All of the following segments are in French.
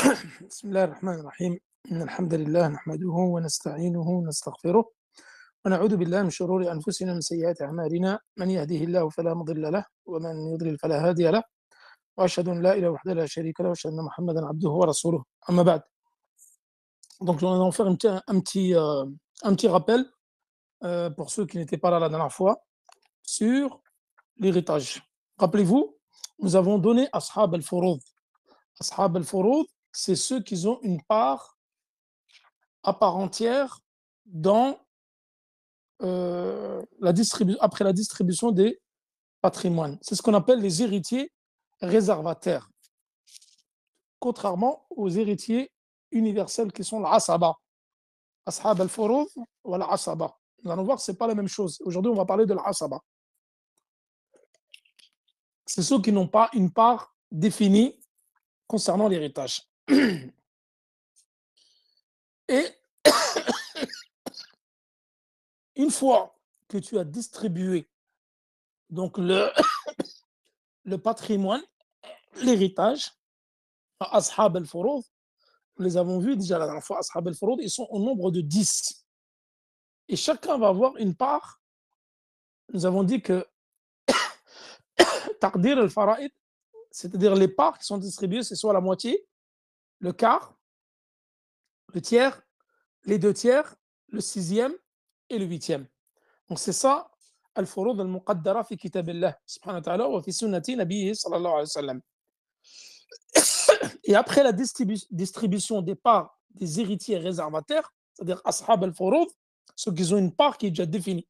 بسم الله الرحمن الرحيم إن الحمد لله نحمده ونستعينه ونستغفره ونعوذ بالله من شرور أنفسنا ومن سيئات أعمالنا من يهده الله فلا مضل له ومن يضلل فلا هادي له وأشهد أن لا إله وحده لا شريك له وأشهد أن محمدا عبده ورسوله أما بعد. Donc nous allons faire un petit rappel pour ceux qui n'étaient pas là la dernière fois sur l'héritage. Rappelez-vous, nous avons donné Ashab al-Furud. Ashab al-Furud, c'est ceux qui ont une part à part entière dans après la distribution des patrimoines. C'est ce qu'on appelle les héritiers réservataires, contrairement aux héritiers universels qui sont l'asaba. Ashab al-furud ou l'asaba. Nous allons voir que ce n'est pas la même chose. Aujourd'hui, on va parler de l'asaba. C'est ceux qui n'ont pas une part définie concernant l'héritage. Et une fois que tu as distribué donc le patrimoine, l'héritage, Ashab al-Furud, nous les avons vus déjà la dernière fois, Ashab al-Furud, ils sont au nombre de 10. Et chacun va avoir une part. Nous avons dit que Taqdir al-Fara'id, c'est-à-dire les parts qui sont distribuées, c'est soit la moitié, le quart, le tiers, les deux tiers, le sixième et le huitième. Donc c'est ça, al-Furud al-Muqaddara fi kitabillah, subhanahu wa ta'ala, wa fi sunnati nabiyyi sallallahu alayhi wa sallam. Et après la distribution des parts des héritiers réservataires, c'est-à-dire Ashab al-Furud, ceux qui ont une part qui est déjà définie.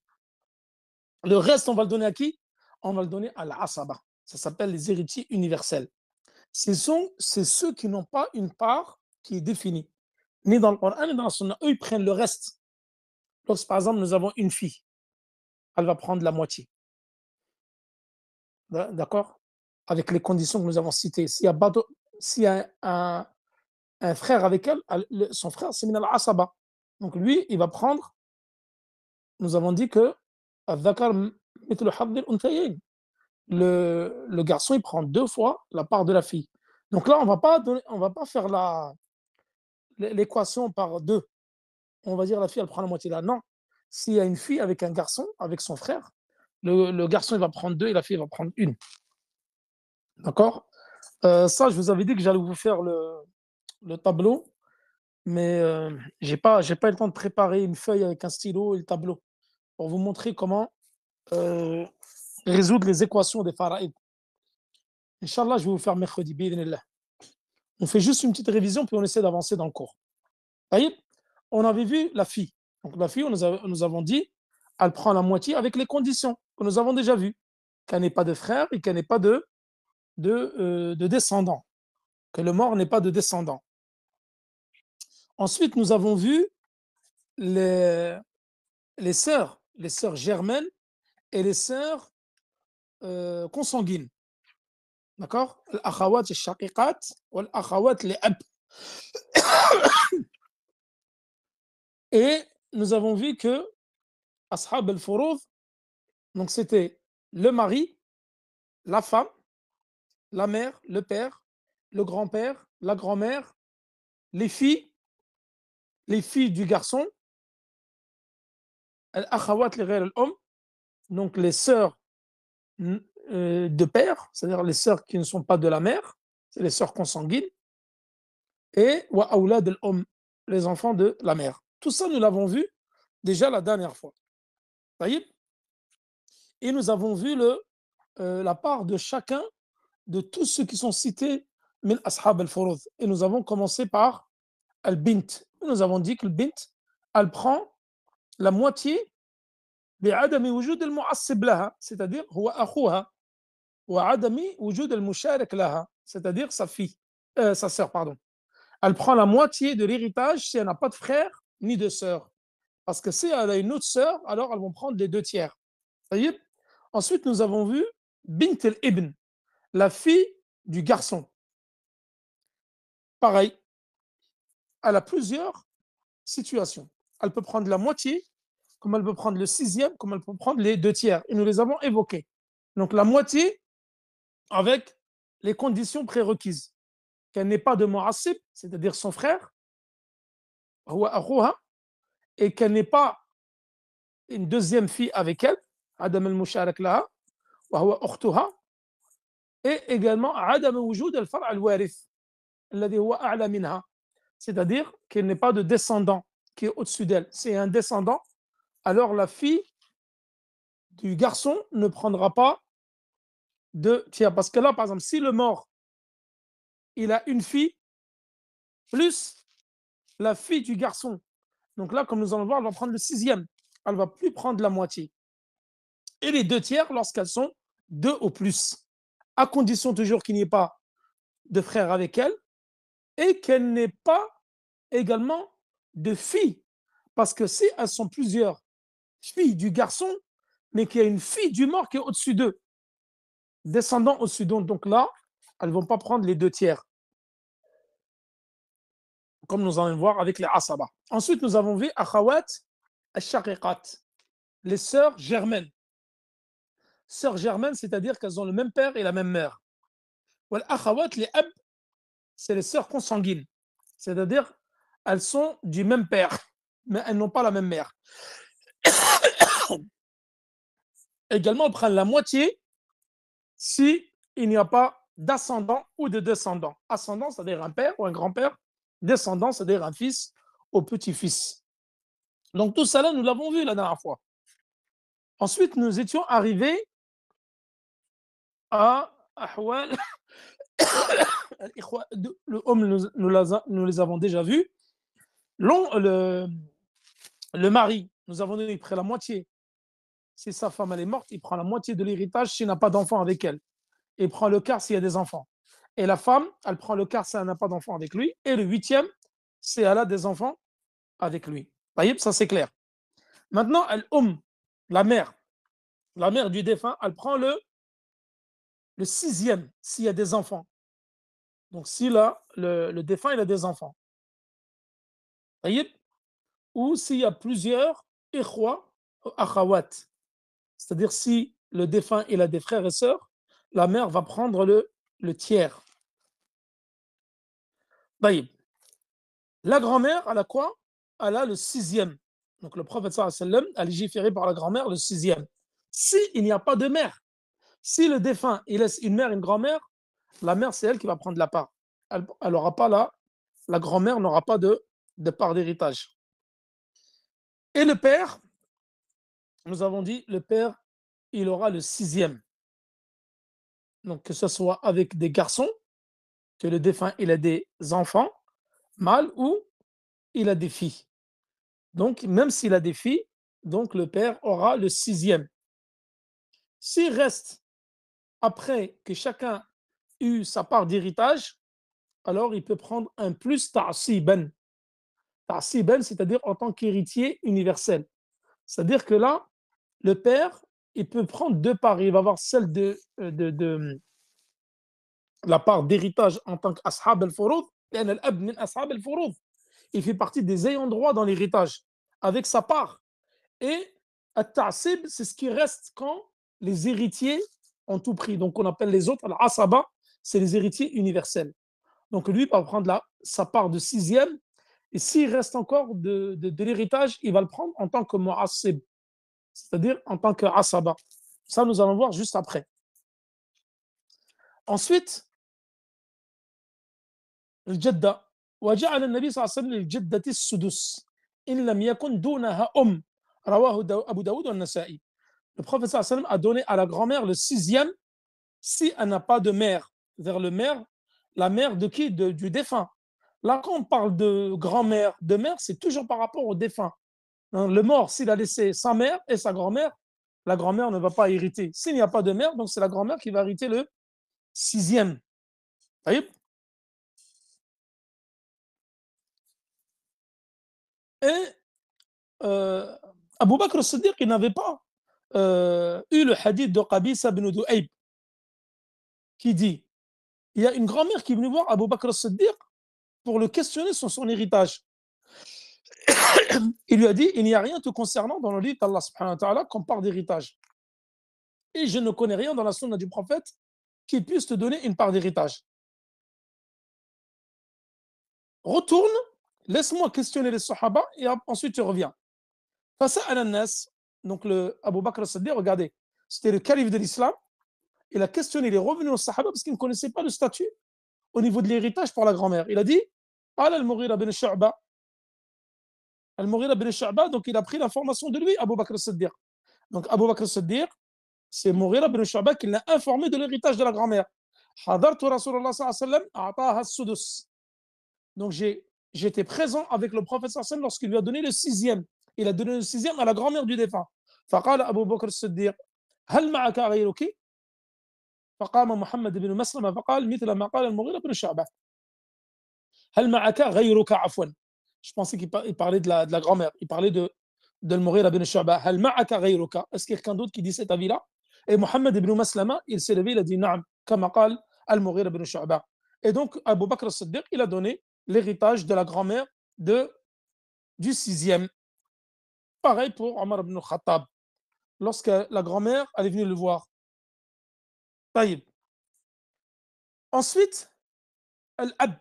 Le reste, on va le donner à qui? On va le donner à l'Asaba. Ça s'appelle les héritiers universels. C'est ceux qui n'ont pas une part qui est définie, ni dans le Coran, ni dans la Sunna. Eux, ils prennent le reste. Lorsque, par exemple, nous avons une fille, elle va prendre la moitié. D'accord? Avec les conditions que nous avons citées. S'il y a un frère avec elle, son frère, c'est min al-Asaba. Donc lui, il va prendre, nous avons dit que le garçon, il prend 2 fois la part de la fille. Donc là, on va pas faire l'équation par 2. On va dire la fille, elle prend la moitié là. Non. S'il y a une fille avec un garçon, avec son frère, le garçon, il va prendre 2 et la fille, elle va prendre 1. D'accord? Ça, je vous avais dit que j'allais vous faire le tableau, mais j'ai pas eu le temps de préparer une feuille avec un stylo et le tableau pour vous montrer comment résoudre les équations des faraïd. Inch'Allah, je vais vous faire mercredi. Bi'idhnillah. On fait juste une petite révision, puis on essaie d'avancer dans le cours. Taïb, on avait vu la fille. Donc la fille, nous avons dit, elle prend la moitié avec les conditions que nous avons déjà vues. Qu'elle n'ait pas de frère et qu'elle n'ait pas de descendants. Que le mort n'ait pas de descendants. Ensuite, nous avons vu les sœurs germaines et les sœurs consanguines. D'accord? L'akhawat al-shaqiqat ou l'akhawat al-ab. Et nous avons vu que Ashab al-Furud, donc c'était le mari, la femme, la mère, le père, le grand-père, la grand-mère, les filles du garçon, al-akhawat li ghayr al-um, donc les sœurs de père, c'est-à-dire les sœurs qui ne sont pas de la mère, c'est les sœurs consanguines, et wa awlad al-um, les enfants de la mère. Tout ça, nous l'avons vu déjà la dernière fois. Et nous avons vu la part de chacun de tous ceux qui sont cités min ashab al-furud. Et nous avons commencé par al-bint. Nous avons dit que le bint, elle prend la moitié بعدم وجود المعصب لها, c'est-à-dire هو أخوها وعدم وجود المشارك لها, c'est-à-dire sa sœur, pardon. Elle prend la moitié de l'héritage si elle n'a pas de frère ni de sœur. Parce que si elle a une autre sœur, alors elles vont prendre les 2 tiers. Ensuite, nous avons vu bint al-ibn, la fille du garçon. Pareil, elle a plusieurs situations. Elle peut prendre la moitié, comme elle peut prendre le sixième, comme elle peut prendre les 2 tiers. Et nous les avons évoqués. Donc la moitié avec les conditions prérequises. qu'elle n'est pas de mu'assib, c'est-à-dire son frère, huwa akhuha, et qu'elle n'est pas une deuxième fille avec elle, adam al-musharak laha, wa huwa ukhtuha, et également adam wujud al-far' al-warith, alladhi huwa a'la minha, c'est-à-dire qu'elle n'est pas de descendant qui est au-dessus d'elle. C'est un descendant, alors la fille du garçon ne prendra pas de tiers. Parce que là, par exemple, si le mort, il a une fille, plus la fille du garçon, donc là, comme nous allons voir, elle va prendre le sixième. Elle ne va plus prendre la moitié. Et les deux tiers lorsqu'elles sont deux au plus, à condition toujours qu'il n'y ait pas de frère avec elle et qu'elle n'ait pas également de filles. Parce que si elles sont plusieurs filles du garçon, mais qu'il y a une fille du mort qui est au-dessus d'eux, descendant au-dessus d'eux, donc là, elles ne vont pas prendre les deux tiers, comme nous allons voir avec les asaba. Ensuite, nous avons vu akhawat al-shaqiqat, les sœurs germaines. Sœurs germaines, c'est-à-dire qu'elles ont le même père et la même mère. Wal akhawat les ab, c'est les sœurs consanguines, c'est-à-dire elles sont du même père, mais elles n'ont pas la même mère. Également, elles prennent la moitié si il n'y a pas d'ascendant ou de descendant. Ascendant, c'est-à-dire un père ou un grand-père. Descendant, c'est-à-dire un fils au petit-fils. Donc tout ça là, nous l'avons vu la dernière fois. Ensuite, nous étions arrivés à Ahwal. Nous les avons déjà vus. Le mari, nous avons donné, il prend la moitié. Si sa femme elle est morte, il prend la moitié de l'héritage s'il n'a pas d'enfant avec elle. Et il prend le quart s'il y a des enfants. Et la femme, elle prend le quart si elle n'a pas d'enfant avec lui. Et le huitième, si elle a des enfants avec lui. Ça c'est clair. Maintenant, la mère du défunt, elle prend le sixième s'il y a des enfants. Donc, si là, le défunt, il a des enfants. Ou s'il y a plusieurs ikhwa ou akhawat. C'est-à-dire, si le défunt, il a des frères et sœurs, la mère va prendre le tiers. La grand-mère, elle a quoi? Elle a le sixième. Donc, le prophète sallallahu alayhi wa sallam a légiféré par la grand-mère le sixième. Si il n'y a pas de mère, si le défunt, il laisse une mère et une grand-mère, la mère, c'est elle qui va prendre la part. Elle n'aura pas la grand-mère n'aura pas de part d'héritage. Et le père, nous avons dit, le père, il aura le sixième. Donc, que ce soit avec des garçons, que le défunt, il a des enfants mâles ou il a des filles. Donc, même s'il a des filles, donc le père aura le sixième. S'il reste, après que chacun eut sa part d'héritage, alors il peut prendre un plus ta'siban. Ta'siban, c'est-à-dire en tant qu'héritier universel. C'est-à-dire que là, le père, il peut prendre deux parts. Il va avoir celle de la part d'héritage en tant qu'ashab al-furud, il fait partie des ayants droit dans l'héritage, avec sa part. Et at-ta'sib, c'est ce qui reste quand les héritiers ont tout pris. Donc, on appelle les autres al-asaba, c'est les héritiers universels. Donc, lui, il va prendre sa part de sixième. Et s'il reste encore de l'héritage, il va le prendre en tant que mu'assib, c'est-à-dire en tant qu'asaba. Ça, nous allons voir juste après. Ensuite, le jadda. وجعل النبي صلى الله عليه وسلم للجدة السدس إن لم يكن دونها رواه أبو داود والنسائي. Le prophète صلى الله عليه وسلم a donné à la grand-mère le sixième si elle n'a pas de mère. Vers le mère, la mère de qui? Du défunt. Là, quand on parle de grand-mère, de mère, c'est toujours par rapport au défunt. Le mort, s'il a laissé sa mère et sa grand-mère, la grand-mère ne va pas hériter. S'il n'y a pas de mère, donc c'est la grand-mère qui va hériter le sixième. Et Abu Bakr al-Siddiq, il n'avait pas eu le hadith de Qabisa ibn Du'ayb qui dit, il y a une grand-mère qui est venue voir Abu Bakr al-Siddiq pour le questionner sur son héritage. Il lui a dit, il n'y a rien te concernant dans le livre d'Allah subhanahu wa ta'ala qu'on parle d'héritage. Et je ne connais rien dans la sunna du prophète qui puisse te donner une part d'héritage. retourne, laisse-moi questionner les Sahaba et ensuite tu reviens. فسأل الناس, donc le Abu Bakr as-Siddiq, regardez, c'était le calife de l'islam, il a questionné, il est revenu aux Sahaba parce qu'il ne connaissait pas le statut au niveau de l'héritage pour la grand-mère. Il a dit, Al-Mughira bin Shu'ba, Al-Mughira bin Shu'ba, donc il a pris l'information de lui, Abu Bakr as-Siddiq. Donc Abu Bakr as-Siddiq, c'est Mughira bin Shu'ba qui l'a informé de l'héritage de la grand-mère. حضرت رسول الله صلى الله عليه وسلم أعطاها السدس. Donc j'étais présent avec le prophète sallallahu alayhi wa sallam lorsqu'il lui a donné le sixième. Il a donné le sixième à la grand-mère du défunt. فقال أبو بكر الصديق هل معك غيرك؟ فقام محمد بن مسلمة فقال مثل ما قال المغيرة بن شعبة. هل معك غيرك عفوا. Je pensais qu'il parlait de la grand-mère. Il parlait de المغيرة بن شعبة. هل معك غيرك. Est-ce qu'il y a quelqu'un d'autre qui dit cet avis-là? Et Mohammed ibn Maslama, il s'est levé, il a dit نعم كما قال المغيرة بن شعبة. Et donc Abu Bakr as-Siddiq, il a donné l'héritage de la grand-mère du sixième. Pareil pour Omar ibn Khattab, lorsque la grand-mère elle est venue le voir. Taïb. Ensuite, Al-Ab.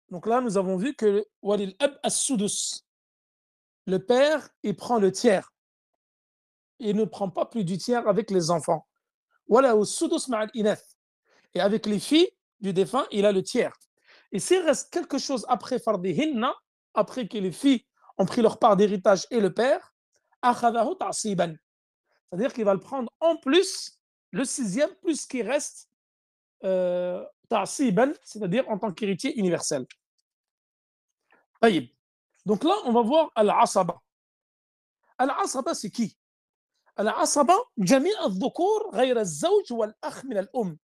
Donc là, nous avons vu que Walil Ab as-Sudus. Le père, il prend le tiers. Il ne prend pas plus du tiers avec les enfants. Voilà au Sudus ma'al inath. Et avec les filles du défunt, il a le tiers. Et s'il reste quelque chose après Fardihinna, après que les filles ont pris leur part d'héritage et le père, akhadahu ta'siban. C'est-à-dire qu'il va le prendre en plus, le sixième, plus ce qui reste ta'siban, c'est-à-dire en tant qu'héritier universel. Donc là, on va voir Al-Asaba. Al-Asaba, c'est qui? Al-Asaba, jami' al-dhukur ghayr al-zawj wal-akh min al-um.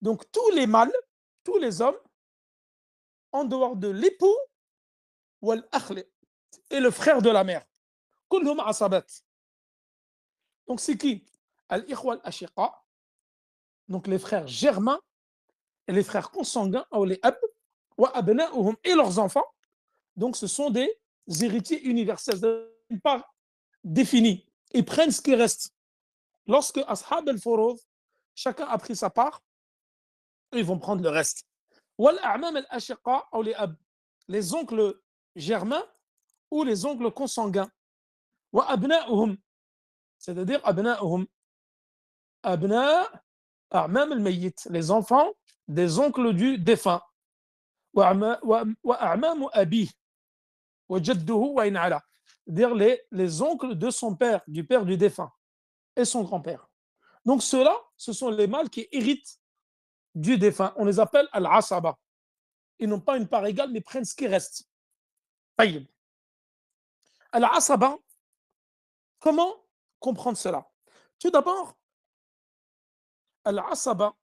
Donc tous les mâles, tous les hommes, en dehors de l'époux wal-akh et le frère de la mère. Kulhum asabat. Donc c'est qui? Al-ikhwa al-ashiqa, donc les frères germains et les frères consanguins, ou les ab, wa abna'uhum, et leurs enfants. Donc ce sont des héritiers universels, pas définis. Ils prennent ce qui reste. Lorsque ashab al-furud, chacun a pris sa part, ils vont prendre le reste. Wal a'mam al-ashiqa, ou les ab, les oncles germains ou les oncles consanguins. Wa abna'uhum, c'est-à-dire abna'uhum, abna' a'mam al-mayyit, les enfants des oncles du défunt. Wa a'mam abi, wa jadduhu wa in ala, c'est-à-dire les oncles de son père, du père du défunt, et son grand-père. Donc ceux-là, ce sont les mâles qui héritent du défunt. On les appelle al-asaba. Ils n'ont pas une part égale, mais prennent ce qui reste. Taïb. Al-asaba, comment comprendre cela? Tout d'abord, al-asaba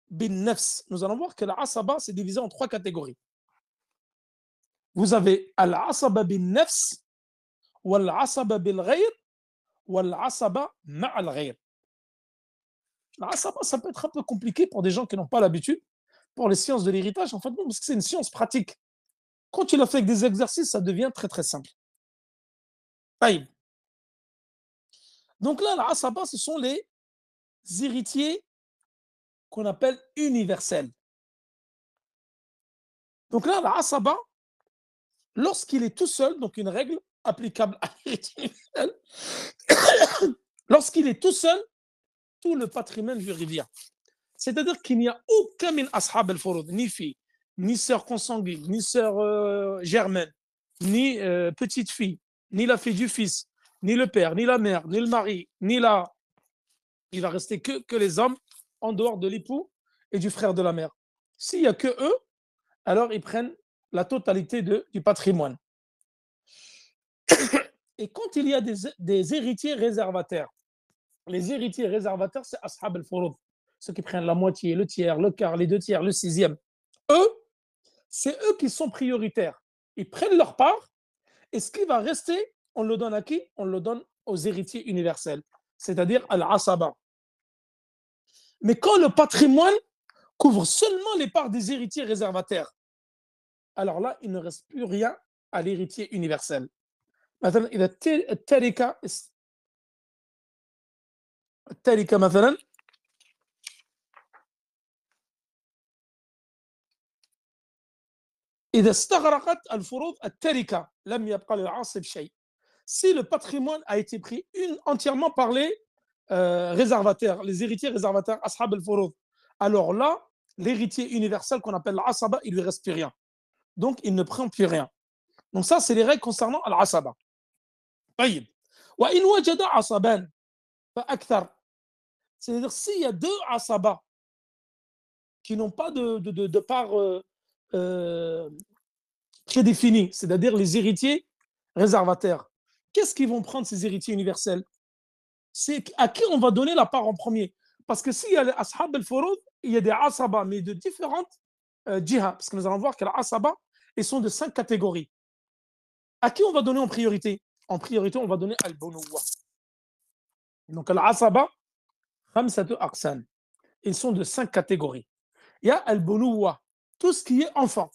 bin nafs. Nous allons voir que al-asaba, c'est divisé en trois catégories. Vous avez al-asaba bin nafs, wal-asaba bil ghayr, wal-asaba ma'al ghayr. Ça peut être un peu compliqué pour des gens qui n'ont pas l'habitude, pour les sciences de l'héritage, en fait, non, parce que c'est une science pratique. Quand tu l'as fait avec des exercices, ça devient très très simple. Taïb. Donc là, l'asaba, ce sont les héritiers qu'on appelle universels. Donc là, l'asaba, lorsqu'il est tout seul, donc une règle applicable à l'héritier universel, lorsqu'il est tout seul, tout le patrimoine lui revient. C'est-à-dire qu'il n'y a aucun min ashab al-furud, ni fille, ni sœur consanguine, ni sœur germaine, ni petite fille, ni la fille du fils, ni le père, ni la mère, ni le mari, ni la... Il va rester que les hommes en dehors de l'époux et du frère de la mère. S'il n'y a que eux, alors ils prennent la totalité du patrimoine. Et quand il y a des héritiers réservataires, les héritiers réservataires, c'est ashab al-furud, ceux qui prennent la moitié, le tiers, le quart, les deux tiers, le sixième. Eux, c'est eux qui sont prioritaires. Ils prennent leur part et ce qui va rester, on le donne à qui? On le donne aux héritiers universels, c'est-à-dire al-asaba. Mais quand le patrimoine couvre seulement les parts des héritiers réservataires, alors là, il ne reste plus rien à l'héritier universel. مثلا إذا التركة مثلا إذا استغرقت الفروض التركة لم يبقى للعاصب شيء. Si le patrimoine a été pris entièrement par les réservataires, les héritiers réservataires, ashab al-furud, alors là, l'héritier universel qu'on appelle l'asaba, il lui reste plus rien. Donc, il ne prend plus rien. Donc ça, c'est les règles concernant l'asaba. طيب. وإن وجد عصبان فأكثر. C'est-à-dire, s'il y a deux asaba qui n'ont pas de part prédéfinie, c'est-à-dire les héritiers réservataires, qu'est-ce qu'ils vont prendre ces héritiers universels? C'est à qui on va donner la part en premier. Parce que s'il y a les ashab al-furud, il y a des asaba, mais de différentes djihas. Parce que nous allons voir que les asaba, ils sont de 5 catégories. À qui on va donner en priorité? En priorité, on va donner al-bunouwa. Donc, al-asaba, khamsatu aqsan. Ils sont de 5 catégories. Il y a al-bunouwa, tout ce qui est enfant.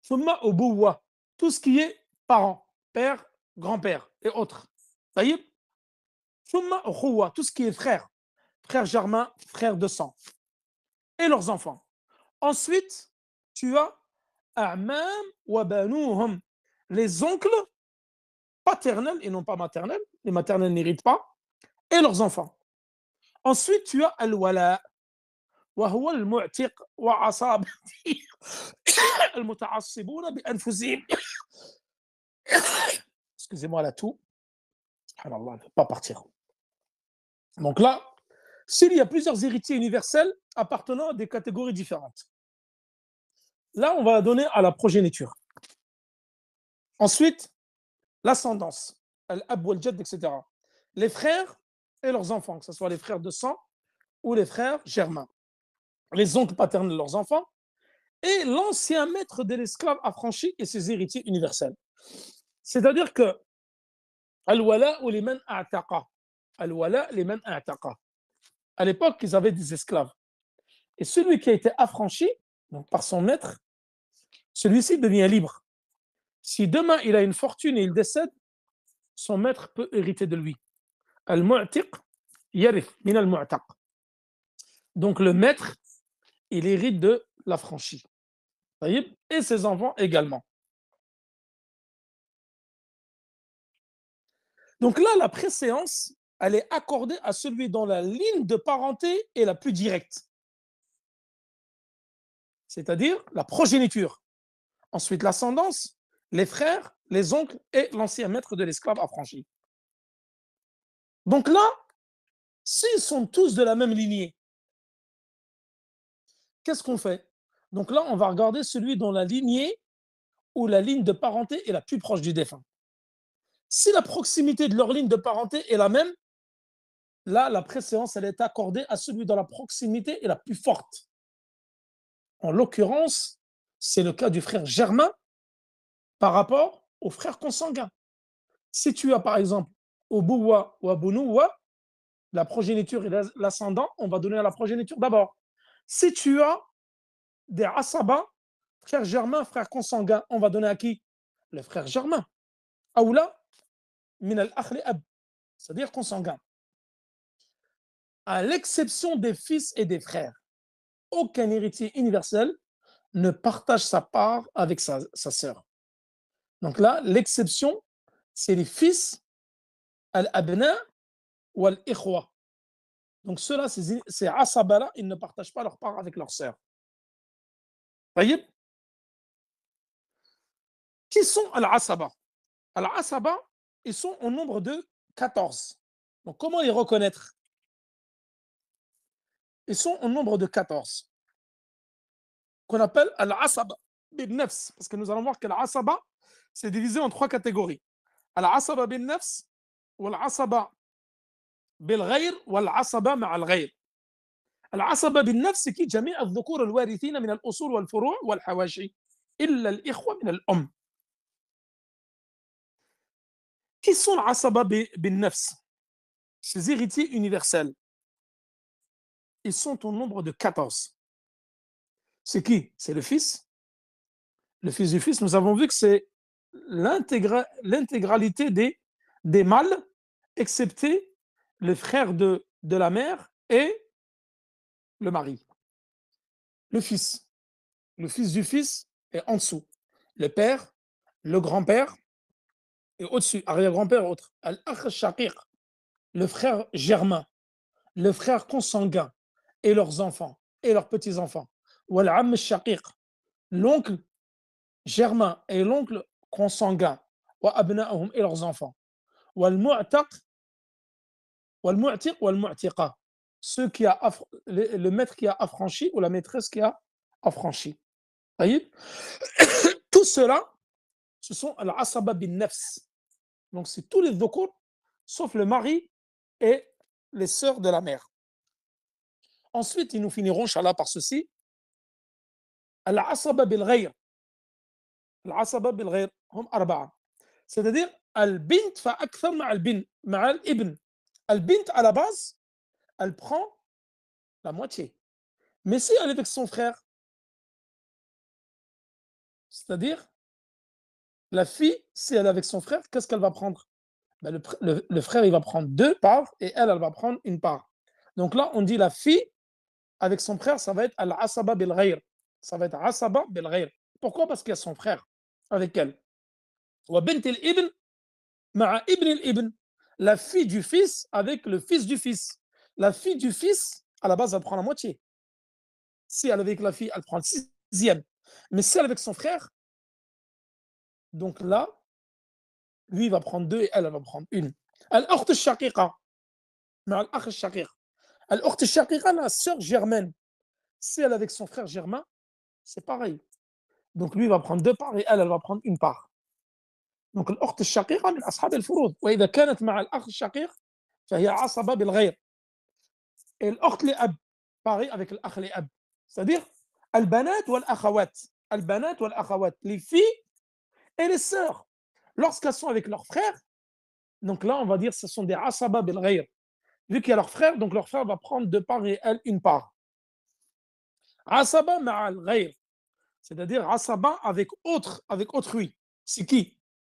Thumma ubuwa, tout ce qui est parents, père, grand-père et autres. Taïb. Thumma ukhuwa, tout ce qui est frère, frère germain, frère de sang, et leurs enfants. Ensuite, tu as a'mam wa banouhum, les oncles paternels et non pas maternels, les maternels n'héritent pas, et leurs enfants. Ensuite, tu as al-wala, wa huwa al-mu'tiq wa asabati al-muta'assibuna bi anfusihim. Excusez-moi la toux. Subhanallah, ne peut pas partir. Donc là, s'il y a plusieurs héritiers universels appartenant à des catégories différentes, là, on va donner à la progéniture. Ensuite, l'ascendance, al-ab wal-jad, etc. Les frères et leurs enfants, que ce soit les frères de sang ou les frères germains. Les oncles paternels de leurs enfants et l'ancien maître de l'esclave affranchi et ses héritiers universels. C'est-à-dire que al-wala ou les man a'taqa. Al-wala, les man a'taqa. À l'époque, ils avaient des esclaves. Et celui qui a été affranchi, donc par son maître, celui-ci devient libre. Si demain il a une fortune et il décède, son maître peut hériter de lui. Al-mu'tiq yarith min al-mu'taq. Donc le maître, il hérite de l'affranchi. Et ses enfants également. Donc là, la préséance, elle est accordée à celui dont la ligne de parenté est la plus directe. C'est-à-dire la progéniture. Ensuite, l'ascendance, les frères, les oncles et l'ancien maître de l'esclave affranchi. Donc là, s'ils sont tous de la même lignée, qu'est-ce qu'on fait? Donc là, on va regarder celui dont la lignée ou la ligne de parenté est la plus proche du défunt. Si la proximité de leur ligne de parenté est la même, là, la préséance, elle est accordée à celui dont la proximité est la plus forte. En l'occurrence, c'est le cas du frère germain par rapport au frère consanguin. Si tu as par exemple Obuwa ou Abunouwa, la progéniture et l'ascendant, on va donner à la progéniture d'abord. Si tu as des asaba, frère germain, frère consanguin, on va donner à qui? Le frère germain. Aoula, min al-akhli ab, c'est-à-dire consanguin. À l'exception des fils et des frères, aucun héritier universel ne partage sa part avec sa sœur. Donc là, l'exception, c'est les fils, al-abna ou al-ikhwa. Donc ceux-là, ces asaba-là, ils ne partagent pas leur part avec leur sœur. Voyez? Qui sont al-asaba? Al-asaba, ils sont au nombre de 14. Donc comment les reconnaître? Ils sont au nombre de 14. Qu'on appelle al-asaba bin nafs. Parce que nous allons voir que l'asaba, c'est divisé en 3 catégories. Al-asaba bin nafs, ou al-asaba bil ghayr, ou al-asaba ma'a al-ghayr. العصبة بالنفس كي جميع الذكور الوارثين من الأصول والفروع والحواشي إلا الإخوة من الأم. Qui sont العصبة بالنفس? Ces héritiers universels. Ils sont au nombre de 14. C'est qui? C'est le fils. Le fils du fils, nous avons vu que c'est l'intégralité des mâles, excepté le frère de la mère et le mari. Le fils du fils, et en dessous, le père, le grand-père, et au-dessus, arrière-grand-père, autre. Al-akh shaqiq, le frère germain, le frère consanguin, et leurs enfants, et leurs petits-enfants. Wal-am shaqiq, l'oncle germain et l'oncle consanguin, wa abna'ahum, et leurs enfants. Wal-mu'taq, wal-mu'tiq, wal-mu'tiqa, le maître qui a affranchi ou la maîtresse qui a affranchi. Voyez. Tout cela, ce sont al-asaba bin nafs. Donc, c'est tous les dhukur, sauf le mari et les sœurs de la mère. Ensuite, ils nous finiront, Inch'Allah, par ceci. Al-asaba bil ghayr. Al-asaba bil ghayr, hum arba'a. C'est-à-dire, al-bint fa akthar ma'al ibn. Al-bint, à la base, elle prend la moitié. Mais si elle est avec son frère, c'est-à-dire, la fille, si elle est avec son frère, qu'est-ce qu'elle va prendre? Ben, le frère, il va prendre 2 parts et elle va prendre une part. Donc là, on dit la fille avec son frère, ça va être al-asaba bil ghayr. Ça va être asaba bil ghayr. Pourquoi? Parce qu'il y a son frère avec elle. Wa bint al-ibn ma'a ibn al-ibn. La fille du fils avec le fils du fils. La fille du fils, à la base, elle prend la moitié. Si elle est avec la fille, elle prend le sixième. Mais si elle est avec son frère, donc là, lui, il va prendre 2 et elle va prendre une. Al-ukht al-shaqiqa ma'a al-akh al-shaqiq. Al-ukht al-shaqiqa, la sœur germaine. Si elle est avec son frère germain, c'est pareil. Donc lui, il va prendre 2 parts et elle va prendre une part. Donc الأخت الشقيقة من أصحاب الفروض وإذا كانت مع الأخ الشقيق فهي عصبة بالغير. Et الأخت لأب, pareil avec الأخ لأب. C'est-à-dire البنات والأخوات. البنات والأخوات, les filles et les sœurs. Lorsqu'elles sont avec leurs frères, donc là, on va dire que ce sont des عصبة بالغير. Vu qu'il y a leur frère, donc leur frère va prendre 2 parts et elle une part. عصبة مع الغير. C'est-à-dire asaba avec autrui. C'est qui?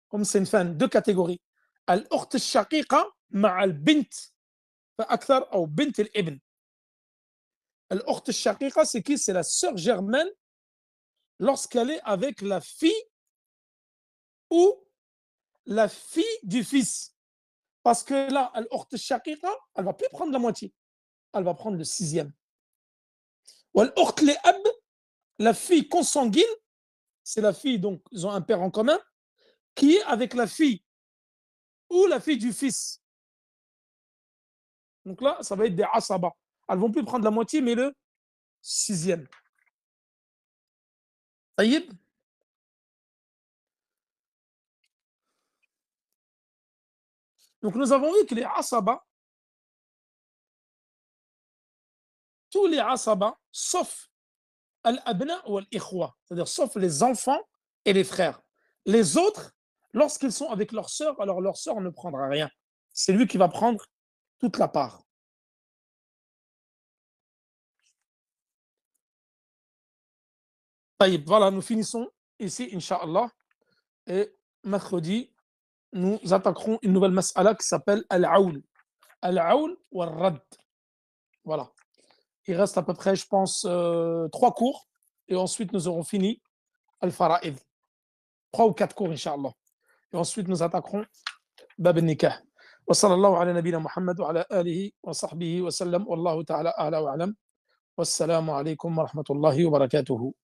Comme c'est une fin, 2 catégories. Al-ukht al-shaqiqa ma'a al-bint فأكثر ou bint al-ibn. Al-ukht al-shaqiqa, c'est qui? C'est la sœur germaine lorsqu'elle est avec la fille ou la fille du fils. Parce que là, al-ukht al-shaqiqa, elle va plus prendre la moitié. Elle va prendre le sixième. Wal-ukht li-ab, la fille consanguine, c'est la fille, donc ils ont un père en commun, qui est avec la fille ou la fille du fils. Donc là, ça va être des asaba. Elles ne vont plus prendre la moitié, mais le sixième. Taïb. Donc nous avons vu que les asaba, tous les asaba, sauf al-abna ou al-ikhwa, c'est-à-dire sauf les enfants et les frères. Les autres, lorsqu'ils sont avec leur sœur, alors leur sœur ne prendra rien. C'est lui qui va prendre toute la part. Taïb, voilà, nous finissons ici, Inch'Allah. Et mercredi, nous attaquerons une nouvelle mas'ala qui s'appelle Al-Aoul. Al-Aoul ou Al-Rad. Voilà. Il reste à peu près, je pense, 3 cours. Et ensuite, nous aurons fini Al-Fara'id. 3 ou 4 cours, Inch'Allah. Et ensuite, nous attaquerons Bab al-Nikah. وصلى الله على نبينا محمد وعلى آله وصحبه وسلم والله تعالى أعلى وأعلم والسلام عليكم ورحمة الله وبركاته.